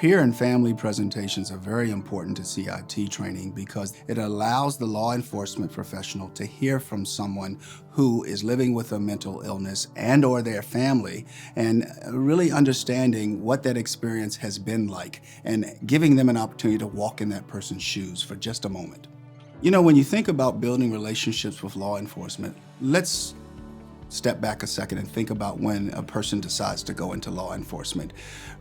Peer and family presentations are very important to CIT training because it allows the law enforcement professional to hear from someone who is living with a mental illness and or their family, and really understanding what that experience has been like and giving them an opportunity to walk in that person's shoes for just a moment. You know, when you think about building relationships with law enforcement, let's step back a second and think about when a person decides to go into law enforcement.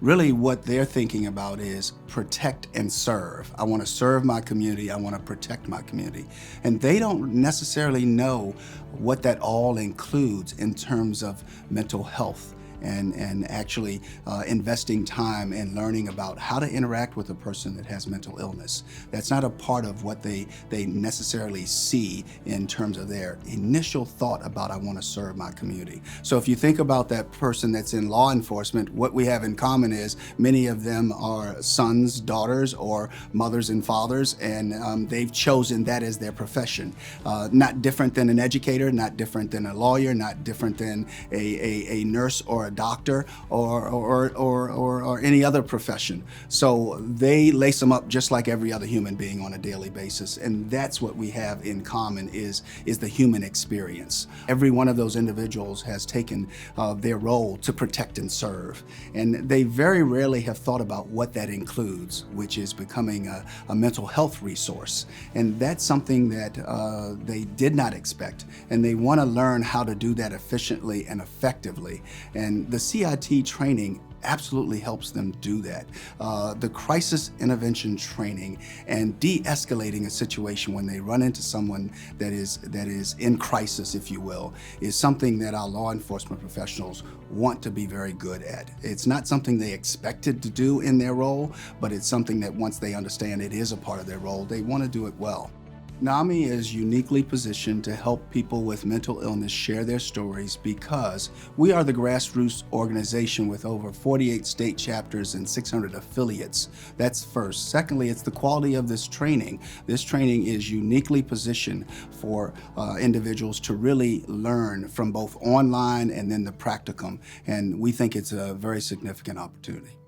Really what they're thinking about is protect and serve. I want to serve my community, I want to protect my community. And they don't necessarily know what that all includes in terms of mental health and actually investing time in learning about how to interact with a person that has mental illness. That's not a part of what they necessarily see in terms of their initial thought about I want to serve my community. So if you think about that person that's in law enforcement, what we have in common is many of them are sons, daughters, or mothers and fathers, and they've chosen that as their profession. Not different than an educator, not different than a lawyer, not different than a nurse or a doctor or any other profession. So they lace them up just like every other human being on a daily basis. And that's what we have in common is the human experience. Every one of those individuals has taken their role to protect and serve. And they very rarely have thought about what that includes, which is becoming a mental health resource. And that's something that they did not expect. And they want to learn how to do that efficiently and effectively. And the CIT training absolutely helps them do that. The crisis intervention training and de-escalating a situation when they run into someone that is in crisis, if you will, is something that our law enforcement professionals want to be very good at. It's not something they expected to do in their role, but it's something that once they understand it is a part of their role, they want to do it well. NAMI is uniquely positioned to help people with mental illness share their stories because we are the grassroots organization with over 48 state chapters and 600 affiliates. That's first. Secondly, it's the quality of this training. This training is uniquely positioned for individuals to really learn from both online and then the practicum, and we think it's a very significant opportunity.